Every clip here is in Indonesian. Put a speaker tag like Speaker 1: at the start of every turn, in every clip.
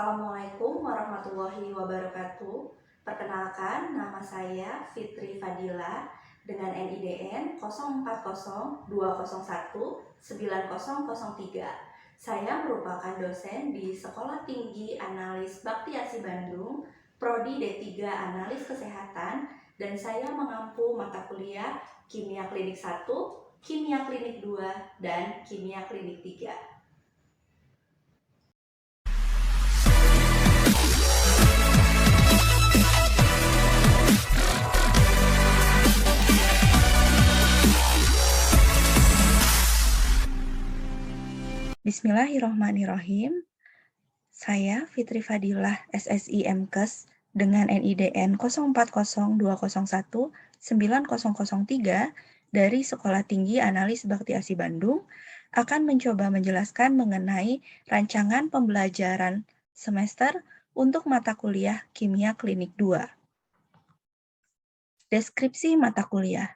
Speaker 1: Assalamualaikum warahmatullahi wabarakatuh. Perkenalkan, nama saya Fitri Fadila dengan NIDN 0402019003. Saya merupakan dosen di Sekolah Tinggi Analis Bakti Asi Bandung, Prodi D3 Analis Kesehatan, dan saya mengampu mata kuliah Kimia Klinik 1, Kimia Klinik 2, dan Kimia Klinik 3.
Speaker 2: Bismillahirrahmanirrahim. Saya Fitri Fadilah, SSI MKes dengan NIDN 0402019003 dari Sekolah Tinggi Analis Bakti Asi Bandung akan mencoba menjelaskan mengenai rancangan pembelajaran semester untuk mata kuliah Kimia Klinik 2. Deskripsi mata kuliah.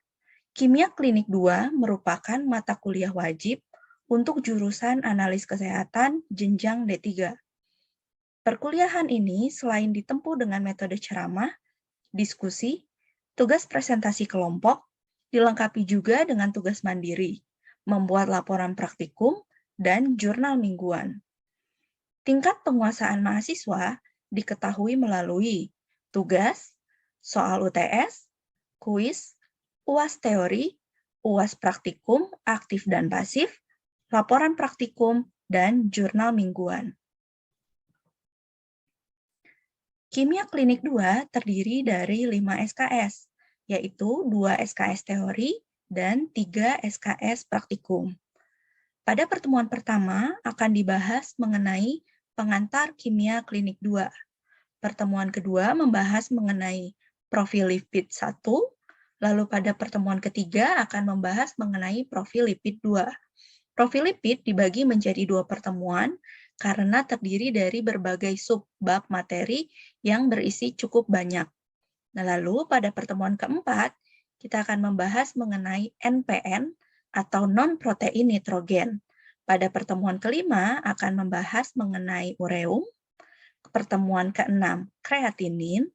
Speaker 2: Kimia Klinik 2 merupakan mata kuliah wajib untuk jurusan analis kesehatan jenjang D3. Perkuliahan ini selain ditempuh dengan metode ceramah, diskusi, tugas presentasi kelompok, dilengkapi juga dengan tugas mandiri, membuat laporan praktikum, dan jurnal mingguan. Tingkat penguasaan mahasiswa diketahui melalui tugas, soal UTS, kuis, UAS teori, UAS praktikum aktif dan pasif, laporan praktikum, dan jurnal mingguan. Kimia Klinik 2 terdiri dari 5 SKS, yaitu 2 SKS teori dan 3 SKS praktikum. Pada pertemuan pertama akan dibahas mengenai pengantar Kimia Klinik 2. Pertemuan kedua membahas mengenai profil lipid 1, lalu pada pertemuan ketiga akan membahas mengenai profil lipid 2. Profil lipid dibagi menjadi 2 pertemuan karena terdiri dari berbagai subbab materi yang berisi cukup banyak. Nah, lalu pada pertemuan keempat, kita akan membahas mengenai NPN atau non-protein nitrogen. Pada pertemuan kelima akan membahas mengenai ureum, pertemuan keenam kreatinin,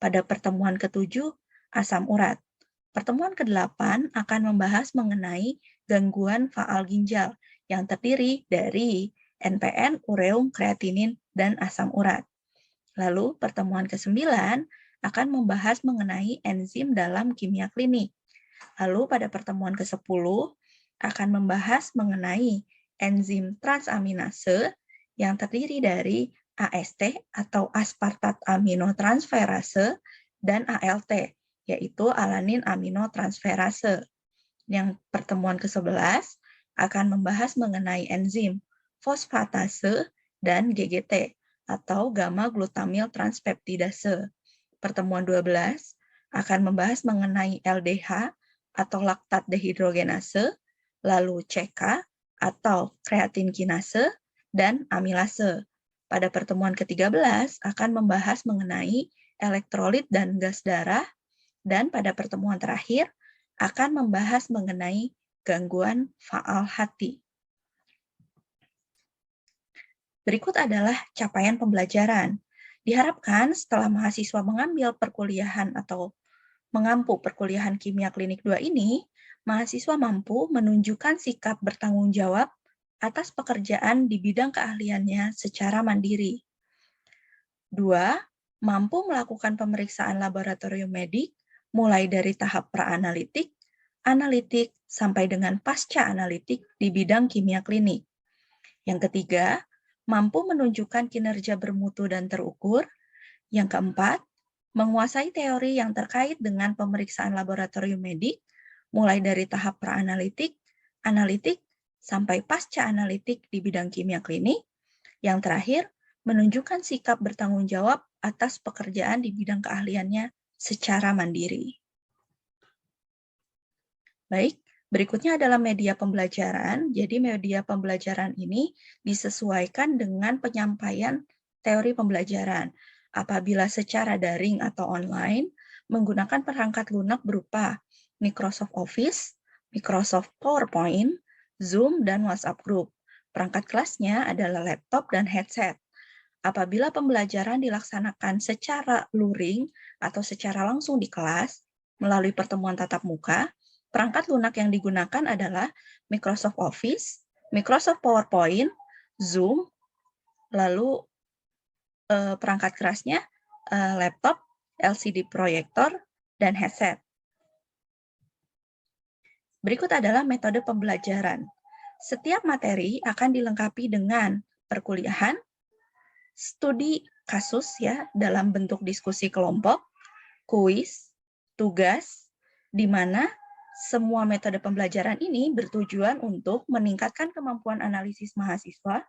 Speaker 2: pada pertemuan ketujuh asam urat. Pertemuan ke-8 akan membahas mengenai gangguan faal ginjal yang terdiri dari NPN, ureum, kreatinin, dan asam urat. Lalu pertemuan ke-9 akan membahas mengenai enzim dalam kimia klinik. Lalu pada pertemuan ke-10 akan membahas mengenai enzim transaminase yang terdiri dari AST atau aspartat aminotransferase dan ALT, yaitu alanin aminotransferase. Yang pertemuan ke-11 akan membahas mengenai enzim fosfatase dan GGT atau gamma glutamil transpeptidase. Pertemuan 12 akan membahas mengenai LDH atau laktat dehidrogenase, lalu CK atau kreatin kinase, dan amilase. Pada pertemuan ke-13 akan membahas mengenai elektrolit dan gas darah, dan pada pertemuan terakhir akan membahas mengenai gangguan faal hati. Berikut adalah capaian pembelajaran. Diharapkan setelah mahasiswa mengambil perkuliahan atau mengampu perkuliahan Kimia Klinik 2 ini, mahasiswa mampu menunjukkan sikap bertanggung jawab atas pekerjaan di bidang keahliannya secara mandiri. 2. Mampu melakukan pemeriksaan laboratorium medik mulai dari tahap pra-analitik, analitik, sampai dengan pasca analitik di bidang kimia klinik. Yang ketiga, mampu menunjukkan kinerja bermutu dan terukur. Yang keempat, menguasai teori yang terkait dengan pemeriksaan laboratorium medik, mulai dari tahap pra-analitik, analitik, sampai pasca analitik di bidang kimia klinik. Yang terakhir, menunjukkan sikap bertanggung jawab atas pekerjaan di bidang keahliannya secara mandiri. Baik, berikutnya adalah media pembelajaran. Jadi media pembelajaran ini disesuaikan dengan penyampaian teori pembelajaran. Apabila secara daring atau online, menggunakan perangkat lunak berupa Microsoft Office, Microsoft PowerPoint, Zoom, dan WhatsApp Group. Perangkat kelasnya adalah laptop dan headset. Apabila pembelajaran dilaksanakan secara luring atau secara langsung di kelas melalui pertemuan tatap muka, perangkat lunak yang digunakan adalah Microsoft Office, Microsoft PowerPoint, Zoom, lalu perangkat kerasnya laptop, LCD proyektor, dan headset. Berikut adalah metode pembelajaran. Setiap materi akan dilengkapi dengan perkuliahan, studi kasus ya dalam bentuk diskusi kelompok, kuis, tugas, di mana semua metode pembelajaran ini bertujuan untuk meningkatkan kemampuan analisis mahasiswa,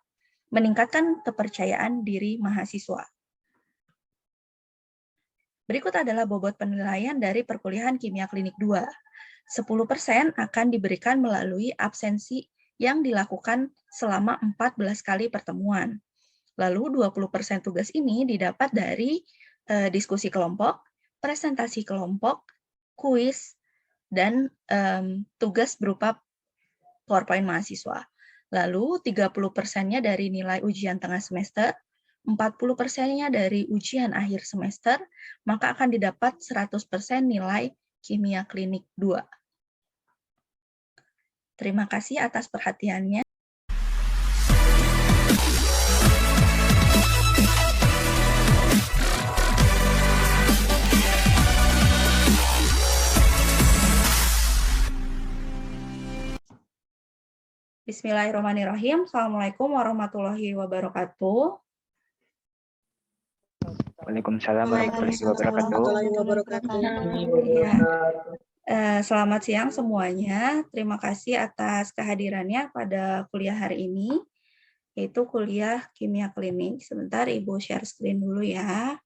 Speaker 2: meningkatkan kepercayaan diri mahasiswa. Berikut adalah bobot penilaian dari perkuliahan kimia klinik 2. 10% akan diberikan melalui absensi yang dilakukan selama 14 kali pertemuan. Lalu 20% tugas ini didapat dari diskusi kelompok, presentasi kelompok, kuis, dan tugas berupa PowerPoint mahasiswa. Lalu 30%-nya dari nilai ujian tengah semester, 40%-nya dari ujian akhir semester, maka akan didapat 100% nilai kimia klinik 2. Terima kasih atas perhatiannya. Bismillahirrahmanirrahim. Assalamualaikum warahmatullahi wabarakatuh.
Speaker 3: Waalaikumsalam warahmatullahi wabarakatuh.
Speaker 2: Ya. Selamat siang semuanya. Terima kasih atas kehadirannya pada kuliah hari ini, yaitu kuliah kimia klinik. Sebentar, Ibu share screen dulu ya.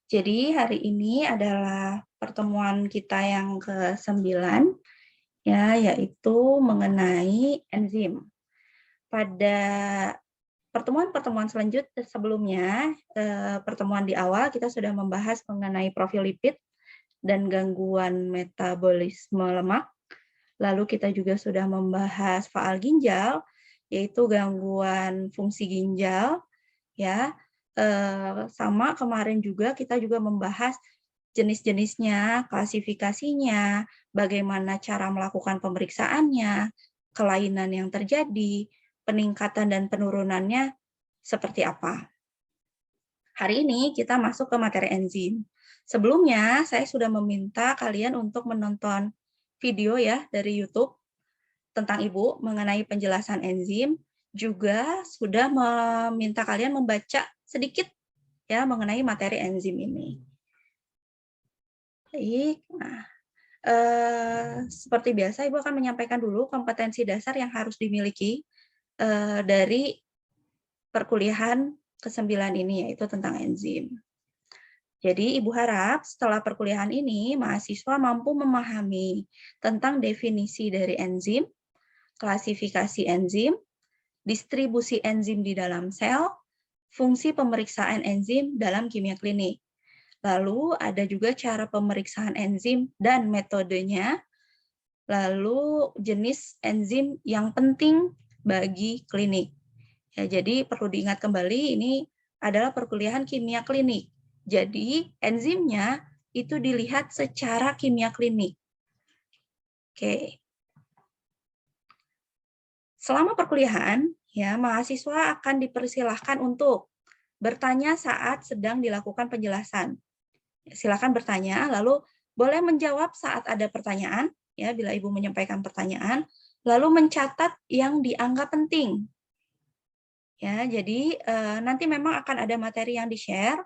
Speaker 2: Jadi hari ini adalah pertemuan kita yang ke-9, ya, yaitu mengenai enzim. Pada pertemuan-pertemuan selanjutnya sebelumnya, pertemuan di awal kita sudah membahas mengenai profil lipid dan gangguan metabolisme lemak. Lalu kita juga sudah membahas faal ginjal, yaitu gangguan fungsi ginjal, ya. Sama kemarin juga kita juga membahas jenis-jenisnya, klasifikasinya, bagaimana cara melakukan pemeriksaannya, kelainan yang terjadi, peningkatan dan penurunannya seperti apa. Hari ini kita masuk ke materi enzim. Sebelumnya saya sudah meminta kalian untuk menonton video ya dari YouTube tentang Ibu mengenai penjelasan enzim, juga sudah meminta kalian membaca sedikit ya mengenai materi enzim ini. Baik, nah seperti biasa Ibu akan menyampaikan dulu kompetensi dasar yang harus dimiliki dari perkuliahan ke-9 ini, yaitu tentang enzim. Jadi Ibu harap setelah perkuliahan ini mahasiswa mampu memahami tentang definisi dari enzim, klasifikasi enzim, distribusi enzim di dalam sel, fungsi pemeriksaan enzim dalam kimia klinik. Lalu ada juga cara pemeriksaan enzim dan metodenya, lalu jenis enzim yang penting bagi klinik. Ya, jadi perlu diingat kembali ini adalah perkuliahan kimia klinik. Jadi enzimnya itu dilihat secara kimia klinik. Oke. Selama perkuliahan, ya, mahasiswa akan dipersilahkan untuk bertanya saat sedang dilakukan penjelasan. Silakan bertanya, lalu boleh menjawab saat ada pertanyaan, ya, bila Ibu menyampaikan pertanyaan, lalu mencatat yang dianggap penting. Ya, jadi nanti memang akan ada materi yang di-share,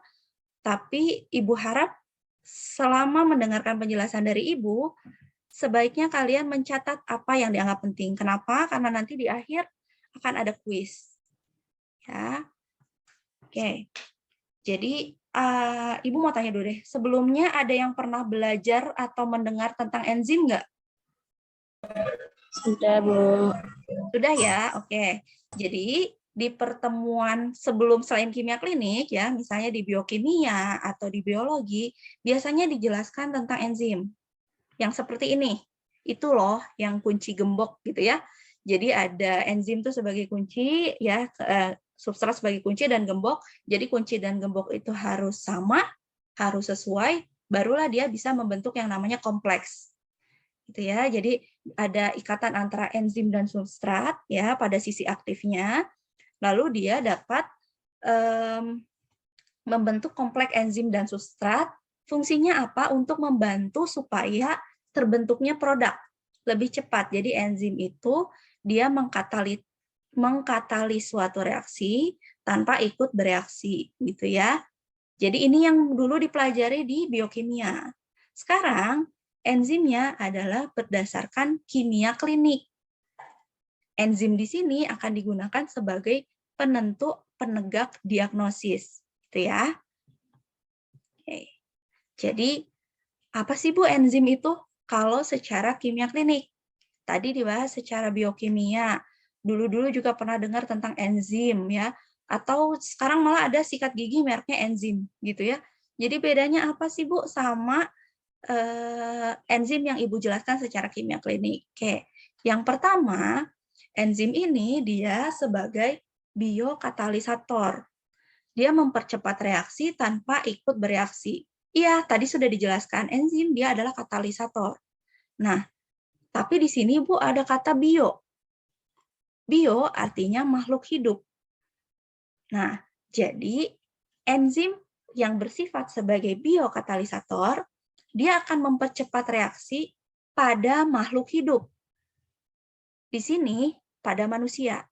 Speaker 2: tapi Ibu harap selama mendengarkan penjelasan dari Ibu, sebaiknya kalian mencatat apa yang dianggap penting. Kenapa? Karena nanti di akhir akan ada kuis. Ya. Oke. Jadi Ibu mau tanya dulu deh, sebelumnya ada yang pernah belajar atau mendengar tentang enzim nggak?
Speaker 4: Sudah, Bu.
Speaker 2: Sudah ya, oke. Jadi di pertemuan sebelum selain kimia klinik ya, misalnya di biokimia atau di biologi, biasanya dijelaskan tentang enzim. Yang seperti ini. Itu loh yang kunci gembok gitu ya. Jadi ada enzim itu sebagai kunci ya, substrat sebagai kunci dan gembok. Jadi kunci dan gembok itu harus sama, harus sesuai, barulah dia bisa membentuk yang namanya kompleks. Gitu ya. Jadi ada ikatan antara enzim dan substrat ya pada sisi aktifnya. Lalu dia dapat membentuk kompleks enzim dan substrat. Fungsinya apa? Untuk membantu supaya terbentuknya produk lebih cepat. Jadi enzim itu dia mengkatalis suatu reaksi tanpa ikut bereaksi, gitu ya. Jadi ini yang dulu dipelajari di biokimia. Sekarang enzimnya adalah berdasarkan kimia klinik. Enzim di sini akan digunakan sebagai penentu penegak diagnosis, gitu ya. Oke. Jadi apa sih Bu enzim itu kalau secara kimia klinik? Tadi dibahas secara biokimia. Dulu-dulu juga pernah dengar tentang enzim ya. Atau sekarang malah ada sikat gigi mereknya enzim gitu ya. Jadi bedanya apa sih Bu sama enzim yang Ibu jelaskan secara kimia klinik? Oke. Yang pertama, enzim ini dia sebagai biokatalisator. Dia mempercepat reaksi tanpa ikut bereaksi. Iya, tadi sudah dijelaskan, enzim dia adalah katalisator. Nah, tapi di sini Bu ada kata bio. Bio artinya makhluk hidup. Nah, jadi enzim yang bersifat sebagai biokatalisator, dia akan mempercepat reaksi pada makhluk hidup. Di sini pada manusia.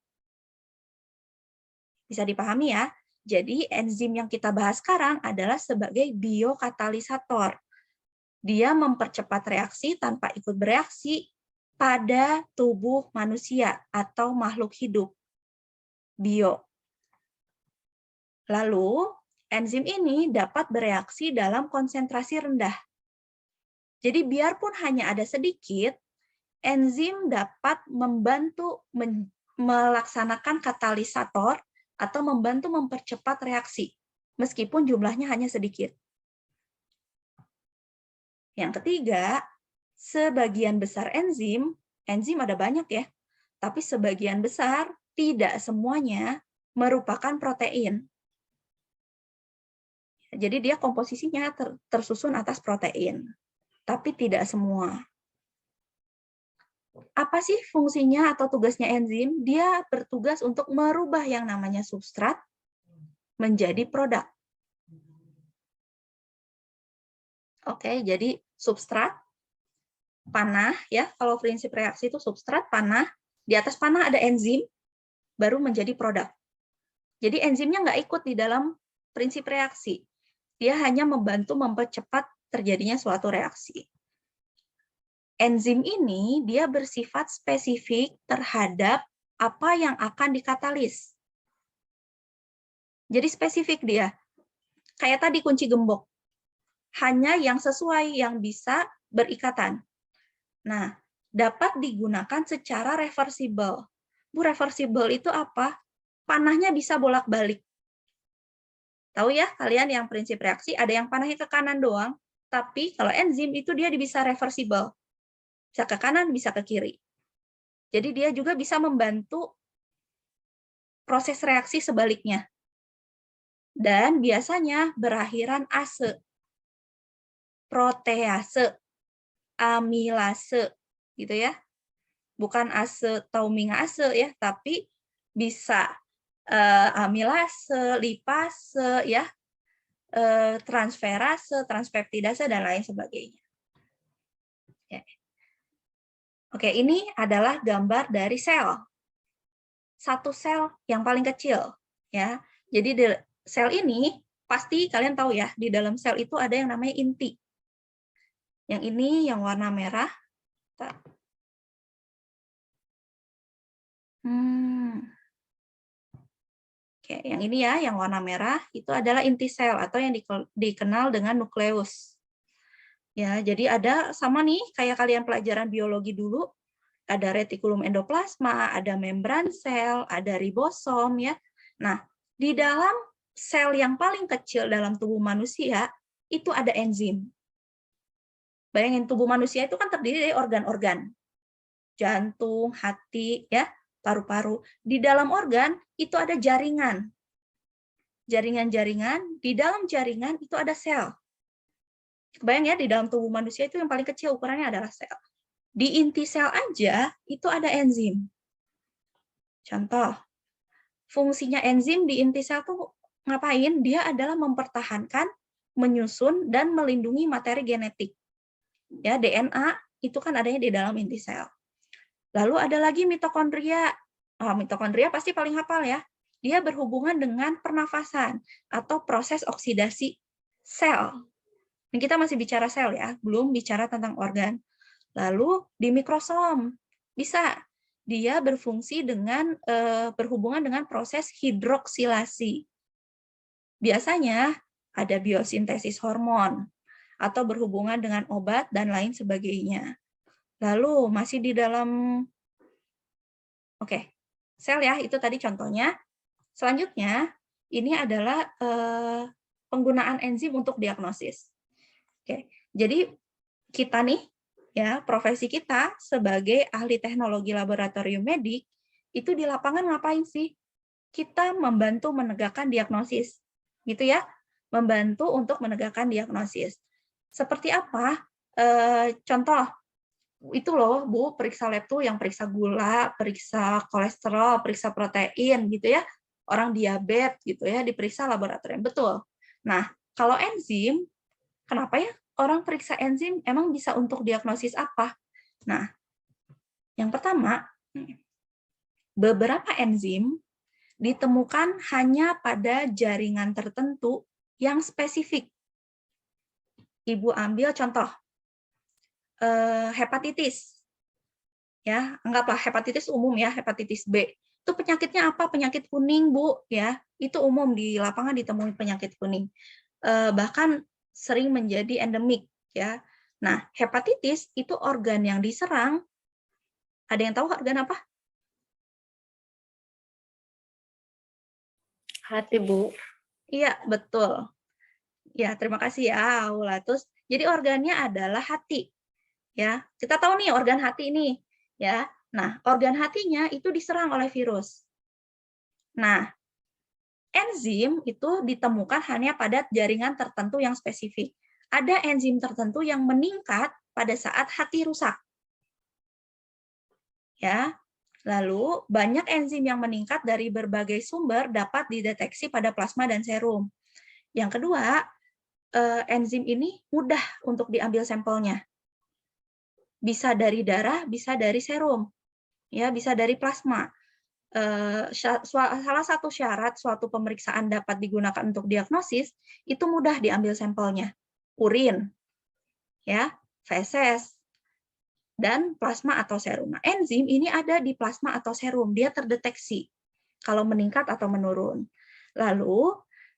Speaker 2: Bisa dipahami ya? Jadi enzim yang kita bahas sekarang adalah sebagai biokatalisator. Dia mempercepat reaksi tanpa ikut bereaksi pada tubuh manusia atau makhluk hidup. Bio. Lalu, enzim ini dapat bereaksi dalam konsentrasi rendah. Jadi biarpun hanya ada sedikit, enzim dapat membantu melaksanakan katalisator atau membantu mempercepat reaksi, meskipun jumlahnya hanya sedikit. Yang ketiga, sebagian besar enzim ada banyak ya, tapi sebagian besar tidak semuanya merupakan protein. Jadi dia komposisinya tersusun atas protein, tapi tidak semua. Apa sih fungsinya atau tugasnya enzim? Dia bertugas untuk merubah yang namanya substrat menjadi produk. Oke, jadi substrat, panah, ya. Kalau prinsip reaksi itu substrat, panah. Di atas panah ada enzim, baru menjadi produk. Jadi enzimnya nggak ikut di dalam prinsip reaksi. Dia hanya membantu mempercepat terjadinya suatu reaksi. Enzim ini dia bersifat spesifik terhadap apa yang akan dikatalis. Jadi spesifik dia. Kayak tadi kunci gembok. Hanya yang sesuai yang bisa berikatan. Nah, dapat digunakan secara reversible. Bu, reversible itu apa? Panahnya bisa bolak-balik. Tahu ya kalian yang prinsip reaksi ada yang panahnya ke kanan doang, tapi kalau enzim itu dia bisa reversible. Bisa ke kanan, bisa ke kiri. Jadi dia juga bisa membantu proses reaksi sebaliknya. Dan biasanya berakhiran ase, protease, amilase, gitu ya. Bukan asetamingase ya, tapi bisa amilase, lipase, ya, transferase, transpeptidase, dan lain sebagainya. Oke, ini adalah gambar dari sel. Satu sel yang paling kecil, ya. Jadi di sel ini pasti kalian tahu ya, di dalam sel itu ada yang namanya inti. Yang ini yang warna merah. Oke, yang ini ya, yang warna merah itu adalah inti sel atau yang dikenal dengan nukleus. Ya, jadi ada sama nih kayak kalian pelajaran biologi dulu. Ada retikulum endoplasma, ada membran sel, ada ribosom ya. Nah, di dalam sel yang paling kecil dalam tubuh manusia itu ada enzim. Bayangin tubuh manusia itu kan terdiri dari organ-organ. Jantung, hati, ya, paru-paru. Di dalam organ itu ada jaringan. Jaringan-jaringan, di dalam jaringan itu ada sel. Kebayang ya, di dalam tubuh manusia itu yang paling kecil ukurannya adalah sel. Di inti sel aja itu ada enzim. Contoh, fungsinya enzim di inti sel tuh ngapain? Dia adalah mempertahankan, menyusun, dan melindungi materi genetik. Ya, DNA itu kan adanya di dalam inti sel. Lalu ada lagi mitokondria. Mitokondria pasti paling hafal ya. Dia berhubungan dengan pernafasan atau proses oksidasi sel. Ini kita masih bicara sel ya, belum bicara tentang organ. Lalu di mikrosom bisa dia berfungsi dengan berhubungan dengan proses hidroksilasi. Biasanya ada biosintesis hormon atau berhubungan dengan obat dan lain sebagainya. Lalu masih di dalam sel ya, itu tadi contohnya. Selanjutnya ini adalah penggunaan enzim untuk diagnosis. Jadi kita nih ya, profesi kita sebagai ahli teknologi laboratorium medik itu di lapangan ngapain sih? Kita membantu menegakkan diagnosis. Gitu ya. Membantu untuk menegakkan diagnosis. Seperti apa? Contoh itu loh Bu, periksa lab tuh yang periksa gula, periksa kolesterol, periksa protein gitu ya. Orang diabetes gitu ya, diperiksa laboratorium. Betul. Nah, kalau enzim, kenapa ya orang periksa enzim emang bisa untuk diagnosis apa? Nah, yang pertama, beberapa enzim ditemukan hanya pada jaringan tertentu yang spesifik. Ibu ambil contoh, hepatitis. Ya, anggaplah hepatitis umum ya, hepatitis B. Itu penyakitnya apa? Penyakit kuning, Bu, ya. Itu umum di lapangan ditemui penyakit kuning. Bahkan sering menjadi endemik ya. Nah, hepatitis itu organ yang diserang. Ada yang tahu organ apa?
Speaker 4: Hati, Bu.
Speaker 2: Iya, betul. Ya, terima kasih ya, Aulatus. Jadi organnya adalah hati. Ya, kita tahu nih organ hati ini, ya. Nah, organ hatinya itu diserang oleh virus. Nah, enzim itu ditemukan hanya pada jaringan tertentu yang spesifik. Ada enzim tertentu yang meningkat pada saat hati rusak. Ya. Lalu, banyak enzim yang meningkat dari berbagai sumber dapat dideteksi pada plasma dan serum. Yang kedua, enzim ini mudah untuk diambil sampelnya. Bisa dari darah, bisa dari serum. Ya, bisa dari plasma. Salah satu syarat suatu pemeriksaan dapat digunakan untuk diagnosis itu mudah diambil sampelnya, urin, ya, feses, dan plasma atau serum. Nah, enzim ini ada di plasma atau serum, dia terdeteksi kalau meningkat atau menurun. Lalu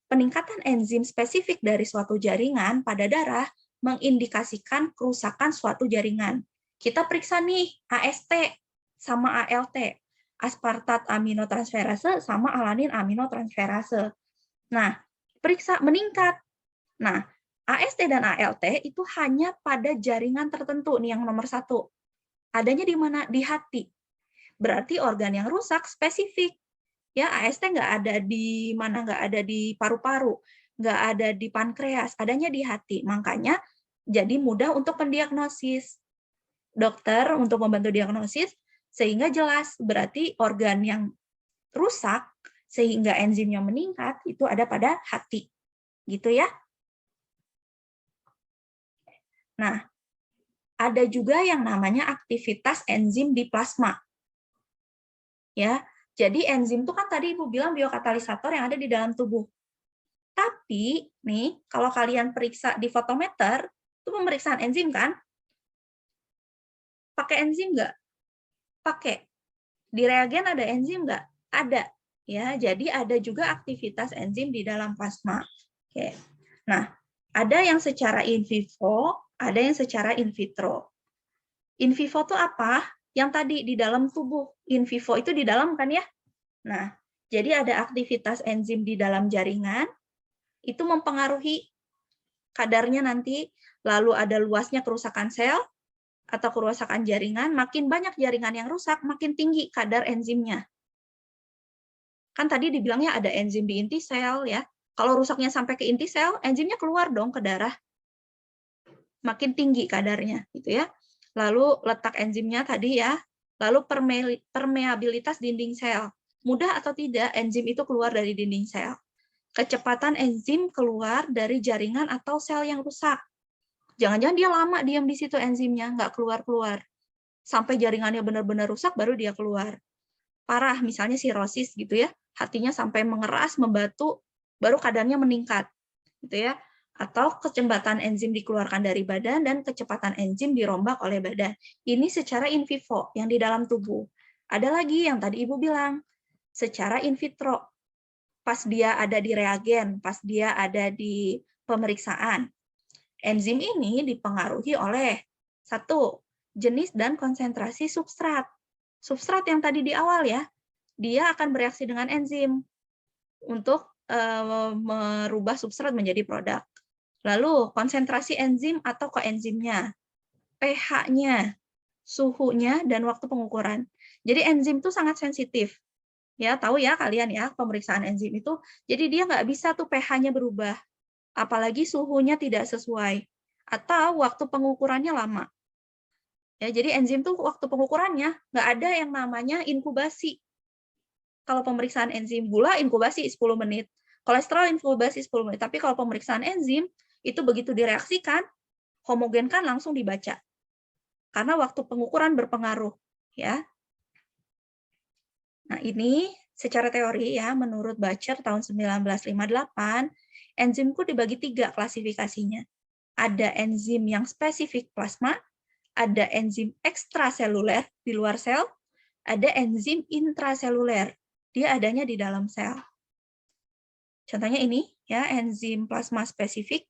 Speaker 2: peningkatan enzim spesifik dari suatu jaringan pada darah mengindikasikan kerusakan suatu jaringan. Kita periksa nih AST sama ALT. Aspartat aminotransferase sama alanin aminotransferase. Nah, periksa meningkat. Nah, AST dan ALT itu hanya pada jaringan tertentu nih yang nomor 1. Adanya di mana? Di hati. Berarti organ yang rusak spesifik. Ya, AST nggak ada di mana? Nggak ada di paru-paru, nggak ada di pankreas, adanya di hati. Makanya jadi mudah untuk pendiagnosis. Dokter untuk membantu diagnosis sehingga jelas berarti organ yang rusak sehingga enzimnya meningkat itu ada pada hati. Gitu ya. Nah, ada juga yang namanya aktivitas enzim di plasma. Ya, jadi enzim itu kan tadi Ibu bilang biokatalisator yang ada di dalam tubuh. Tapi nih, kalau kalian periksa di fotometer, itu pemeriksaan enzim kan? Pakai enzim nggak? Pakai. Di reagen ada enzim nggak? Ada. Ya, jadi ada juga aktivitas enzim di dalam plasma. Oke. Nah, ada yang secara in vivo, ada yang secara in vitro. In vivo itu apa? yang tadi di dalam tubuh. In vivo itu di dalam kan ya? Nah, jadi ada aktivitas enzim di dalam jaringan, itu mempengaruhi kadarnya nanti, lalu ada luasnya kerusakan sel, atau kerusakan jaringan, makin banyak jaringan yang rusak, makin tinggi kadar enzimnya. Kan tadi dibilangnya ada enzim di inti sel ya. Kalau rusaknya sampai ke inti sel, enzimnya keluar dong ke darah. Makin tinggi kadarnya gitu ya. Lalu letak enzimnya tadi ya. Lalu permeabilitas dinding sel. Mudah atau tidak enzim itu keluar dari dinding sel. Kecepatan enzim keluar dari jaringan atau sel yang rusak. Jangan-jangan dia lama diam di situ enzimnya, nggak keluar-keluar. Sampai jaringannya benar-benar rusak, baru dia keluar. Parah, misalnya sirosis gitu ya, hatinya sampai mengeras, membatu, baru kadarnya meningkat. Gitu ya. Atau kecepatan enzim dikeluarkan dari badan dan kecepatan enzim dirombak oleh badan. Ini secara in vivo, yang di dalam tubuh. Ada lagi yang tadi Ibu bilang, secara in vitro. Pas dia ada di reagen, pas dia ada di pemeriksaan. Enzim ini dipengaruhi oleh satu, jenis dan konsentrasi substrat. Substrat yang tadi di awal ya, dia akan bereaksi dengan enzim untuk merubah substrat menjadi produk. Lalu konsentrasi enzim atau koenzimnya, pH-nya, suhunya, dan waktu pengukuran. Jadi enzim itu sangat sensitif. Ya, tahu ya kalian ya, pemeriksaan enzim itu, jadi dia nggak bisa tuh pH-nya berubah. Apalagi suhunya tidak sesuai. Atau waktu pengukurannya lama. Ya, jadi enzim tuh waktu pengukurannya nggak ada yang namanya inkubasi. Kalau pemeriksaan enzim gula, inkubasi 10 menit. Kolesterol, inkubasi 10 menit. Tapi kalau pemeriksaan enzim, itu begitu direaksikan, homogen kan langsung dibaca. Karena waktu pengukuran berpengaruh. Ya. Nah, ini secara teori ya, menurut Bacher tahun 1958, enzimku dibagi 3 klasifikasinya. Ada enzim yang spesifik plasma, ada enzim ekstraseluler di luar sel, ada enzim intraseluler. Dia adanya di dalam sel. Contohnya ini ya, enzim plasma spesifik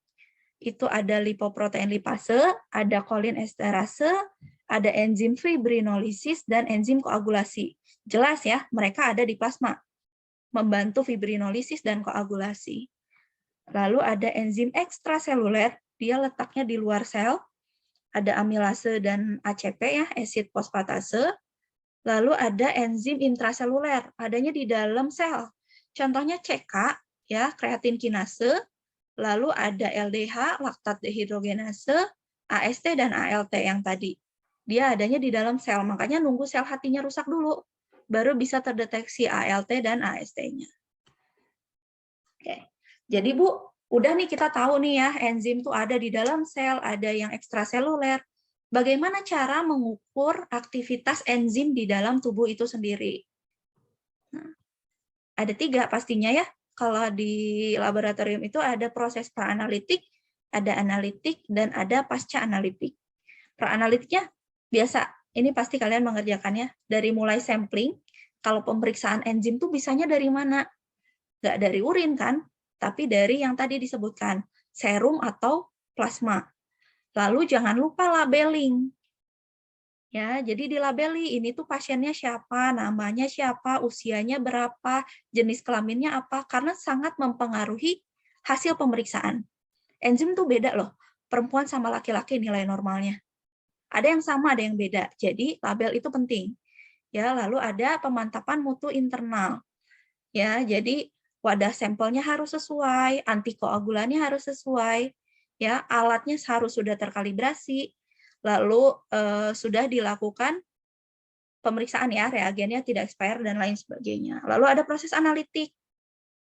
Speaker 2: itu ada lipoprotein lipase, ada kolin esterase, ada enzim fibrinolisis dan enzim koagulasi. Jelas ya, mereka ada di plasma, membantu fibrinolisis dan koagulasi. Lalu ada enzim ekstraseluler, dia letaknya di luar sel, ada amilase dan ACP ya, acid fosfatase. Lalu ada enzim intraseluler, adanya di dalam sel. Contohnya CK ya, kreatin kinase, lalu ada LDH, laktat dehidrogenase, AST dan ALT yang tadi. Dia adanya di dalam sel, makanya nunggu sel hatinya rusak dulu, baru bisa terdeteksi ALT dan AST-nya. Oke. Jadi Bu, udah nih kita tahu nih ya, enzim tuh ada di dalam sel, ada yang ekstraseluler. Bagaimana cara mengukur aktivitas enzim di dalam tubuh itu sendiri? Nah, ada 3 pastinya ya. Kalau di laboratorium itu ada proses praanalitik, ada analitik, dan ada pasca analitik. Praanalitiknya biasa, ini pasti kalian mengerjakannya dari mulai sampling. Kalau pemeriksaan enzim tuh bisanya dari mana? Nggak dari urin kan, tapi dari yang tadi disebutkan, serum atau plasma. Lalu jangan lupa labeling. Ya, jadi dilabeli ini tuh pasiennya siapa, namanya siapa, usianya berapa, jenis kelaminnya apa, karena sangat mempengaruhi hasil pemeriksaan. Enzim tuh beda loh, perempuan sama laki-laki nilai normalnya. Ada yang sama, ada yang beda. Jadi label itu penting. Ya, lalu ada pemantapan mutu internal. Ya, jadi wadah sampelnya harus sesuai, antikoagulannya harus sesuai, ya, alatnya harus sudah terkalibrasi, lalu sudah dilakukan pemeriksaan ya, reagennya tidak expired dan lain sebagainya. Lalu ada proses analitik.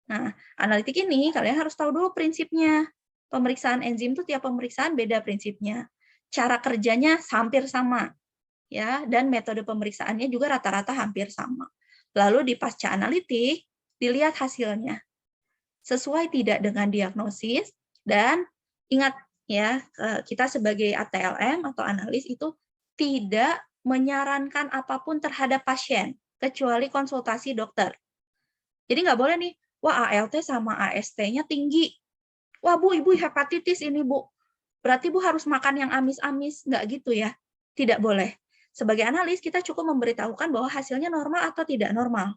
Speaker 2: Nah, analitik ini kalian harus tahu dulu prinsipnya. Pemeriksaan enzim itu tiap pemeriksaan beda prinsipnya. Cara kerjanya hampir sama, ya, dan metode pemeriksaannya juga rata-rata hampir sama. Lalu di pasca analitik dilihat hasilnya. Sesuai tidak dengan diagnosis, dan ingat ya, kita sebagai ATLM atau analis itu tidak menyarankan apapun terhadap pasien, kecuali konsultasi dokter. Jadi nggak boleh nih, wah ALT sama AST-nya tinggi. Wah Bu, Ibu hepatitis ini Bu. Berarti Bu harus makan yang amis-amis. Nggak gitu ya. Tidak boleh. sebagai analis kita cukup memberitahukan bahwa hasilnya normal atau tidak normal.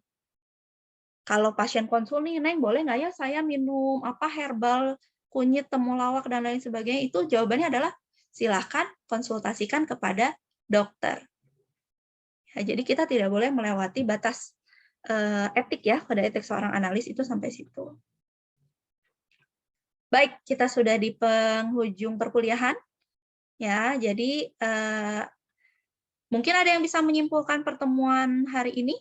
Speaker 2: Kalau pasien konsul nih, Neng, boleh nggak ya saya minum herbal, kunyit, temulawak, dan lain sebagainya? Itu jawabannya adalah silakan konsultasikan kepada dokter. Ya, jadi kita tidak boleh melewati batas etik ya, kode etik seorang analis itu sampai situ. Baik, kita sudah di penghujung perkuliahan. Ya, jadi mungkin ada yang bisa menyimpulkan pertemuan hari ini?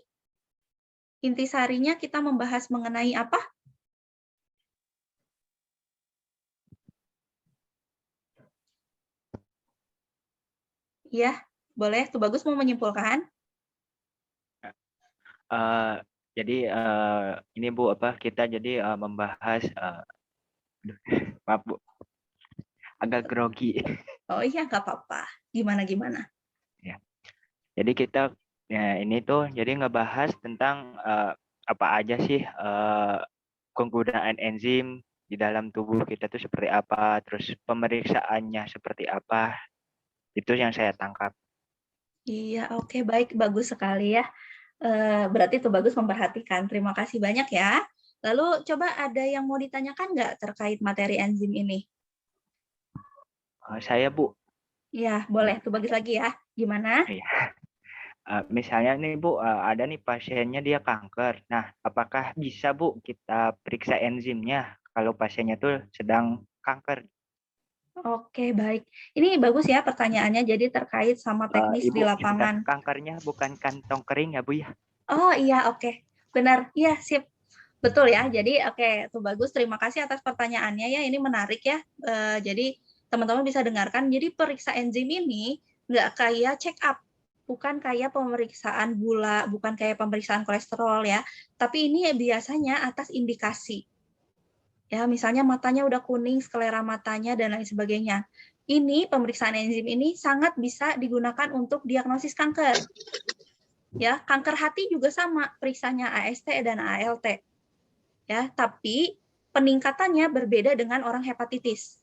Speaker 2: Intisarinya kita membahas mengenai apa? Ya, boleh. Tuh Bagus mau menyimpulkan.
Speaker 3: Jadi ini Bu kita jadi membahas maaf Bu, agak grogi.
Speaker 2: Oh iya, nggak apa-apa. Gimana?
Speaker 3: Ya. Jadi kita ini tuh jadi ngebahas tentang apa aja sih penggunaan enzim di dalam tubuh kita tuh seperti apa, terus pemeriksaannya seperti apa. Itu yang saya tangkap.
Speaker 2: Iya, oke, baik. Bagus sekali ya. Berarti Tuh Bagus memperhatikan. Terima kasih banyak ya. Lalu coba ada yang mau ditanyakan nggak terkait materi enzim ini?
Speaker 3: Saya Bu.
Speaker 2: Iya, boleh. Tuh Bagus lagi ya. Gimana?
Speaker 3: Iya. Misalnya nih Bu, ada nih pasiennya dia kanker. Nah, apakah bisa Bu kita periksa enzimnya kalau pasiennya tuh sedang kanker?
Speaker 2: Oke, baik. Ini bagus ya pertanyaannya. Jadi terkait sama teknis
Speaker 3: Ibu,
Speaker 2: di lapangan.
Speaker 3: kankernya bukan kantong kering ya Bu ya?
Speaker 2: Oh iya, oke. Benar. Iya, sip. Betul ya. Jadi oke, Tuh Bagus. Terima kasih atas pertanyaannya ya. Ini menarik ya. Jadi teman-teman bisa dengarkan. Jadi periksa enzim ini nggak kayak check up. Bukan kayak pemeriksaan gula, bukan kayak pemeriksaan kolesterol ya. Tapi ini biasanya atas indikasi. Ya, misalnya matanya udah kuning, sklera matanya, dan lain sebagainya. Ini pemeriksaan enzim ini sangat bisa digunakan untuk diagnosis kanker. Ya, kanker hati juga sama, periksanya AST dan ALT. Ya, tapi peningkatannya berbeda dengan orang hepatitis.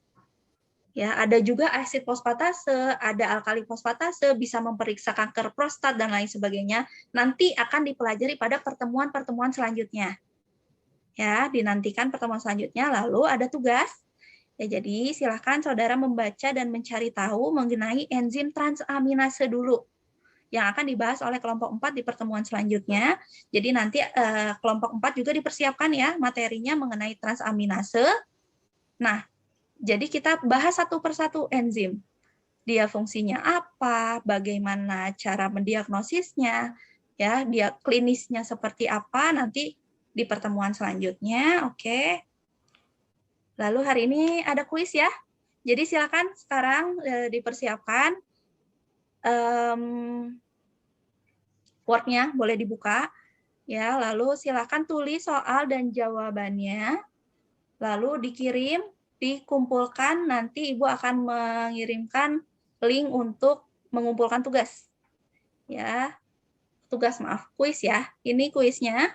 Speaker 2: Ya, ada juga asid fosfatase, ada alkali fosfatase, bisa memeriksa kanker prostat dan lain sebagainya. Nanti akan dipelajari pada pertemuan-pertemuan selanjutnya. Ya, dinantikan pertemuan selanjutnya. Lalu ada tugas. Ya, jadi silakan saudara membaca dan mencari tahu mengenai enzim transaminase dulu yang akan dibahas oleh kelompok 4 di pertemuan selanjutnya. Jadi nanti kelompok 4 juga dipersiapkan ya materinya mengenai transaminase. Nah, jadi kita bahas satu persatu enzim. Dia fungsinya apa, bagaimana cara mendiagnosisnya, ya, dia klinisnya seperti apa nanti di pertemuan selanjutnya. Oke. Lalu hari ini ada kuis ya. Jadi silakan sekarang dipersiapkan. Word-nya boleh dibuka. Ya, lalu silakan tulis soal dan jawabannya. Lalu dikirim, dikumpulkan, nanti Ibu akan mengirimkan link untuk mengumpulkan tugas. Ya, kuis ya. Ini kuisnya.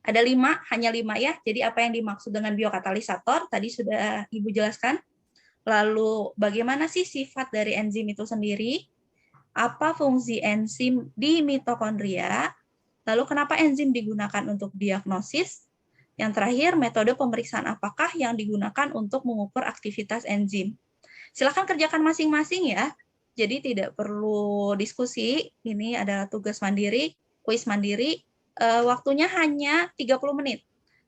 Speaker 2: Ada 5, hanya 5 ya. Jadi apa yang dimaksud dengan biokatalisator tadi sudah Ibu jelaskan. Lalu bagaimana sih sifat dari enzim itu sendiri? Apa fungsi enzim di mitokondria? Lalu kenapa enzim digunakan untuk diagnosis? Yang terakhir, metode pemeriksaan apakah yang digunakan untuk mengukur aktivitas enzim? Silakan kerjakan masing-masing ya. Jadi tidak perlu diskusi. Ini adalah tugas mandiri, kuis mandiri. Waktunya hanya 30 menit.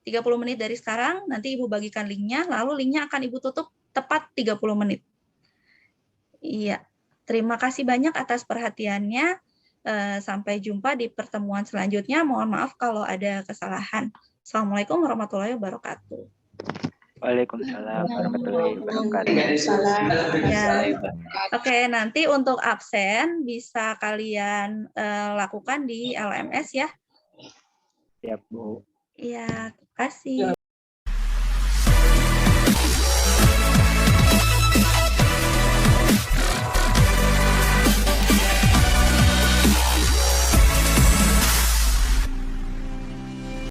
Speaker 2: 30 menit dari sekarang, nanti Ibu bagikan linknya, lalu linknya akan Ibu tutup tepat 30 menit. Iya, terima kasih banyak atas perhatiannya. Sampai jumpa di pertemuan selanjutnya. Mohon maaf kalau ada kesalahan. Assalamualaikum warahmatullahi wabarakatuh.
Speaker 3: Waalaikumsalam warahmatullahi wabarakatuh.
Speaker 2: Ya. Oke, nanti untuk absen bisa kalian lakukan di LMS ya.
Speaker 3: Siap Bu.
Speaker 2: Iya, terima kasih.